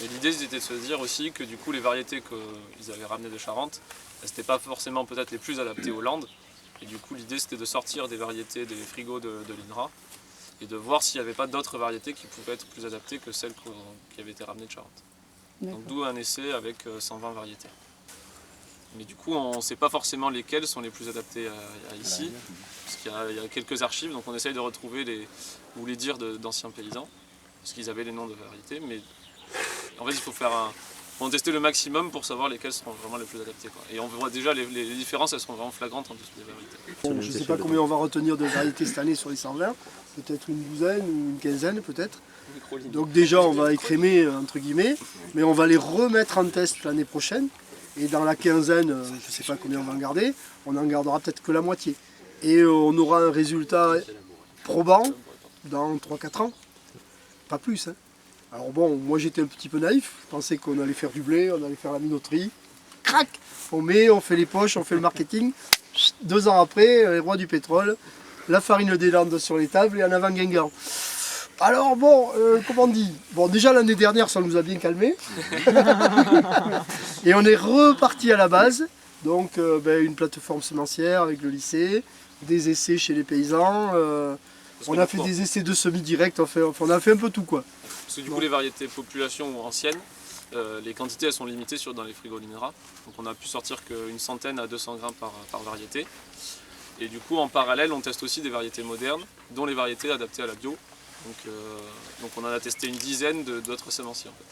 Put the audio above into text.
Et l'idée c'était de se dire aussi que du coup les variétés qu'ils avaient ramenées de Charente, c'était pas forcément peut-être les plus adaptées aux Landes. Et du coup l'idée c'était de sortir des variétés des frigos de l'INRA et de voir s'il n'y avait pas d'autres variétés qui pouvaient être plus adaptées que celles qui avaient été ramenées de Charente. Donc d'où un essai avec 120 variétés. Mais du coup, on ne sait pas forcément lesquelles sont les plus adaptées à ici, parce qu'il y a quelques archives, donc on essaye de retrouver ou les dires d'anciens paysans, parce qu'ils avaient les noms de variétés, mais en fait il faut faut en tester le maximum pour savoir lesquelles seront vraiment les plus adaptées, quoi. Et on voit déjà les différences, elles sont vraiment flagrantes entre les variétés. Bon, je ne sais pas combien on va retenir de variétés cette année sur les 120, peut-être une douzaine ou une quinzaine peut-être. Donc déjà on va écrémer entre guillemets, mais on va les remettre en test l'année prochaine. Et dans la quinzaine, je ne sais pas combien on va en garder, on en gardera peut-être que la moitié. Et on aura un résultat probant dans 3-4 ans, pas plus. Hein. Alors bon, moi j'étais un petit peu naïf, je pensais qu'on allait faire du blé, on allait faire la minoterie. Crac, on fait les poches, on fait le marketing. 2 ans après, les rois du pétrole, la farine des Landes sur les tables et en avant Guingamp. Alors bon, comment on dit? Bon, déjà l'année dernière, ça nous a bien calmé. Et on est reparti à la base. Donc une plateforme semencière avec le lycée, des essais chez les paysans. On a fait des essais de semis direct, on a fait un peu tout quoi. Parce que du coup les variétés population anciennes, les quantités elles sont limitées dans les frigos l'INRA. Donc on a pu sortir qu'une centaine à 200 grammes par variété. Et du coup en parallèle on teste aussi des variétés modernes, dont les variétés adaptées à la bio. Donc on en a testé une dizaine d'autres semenciers en fait.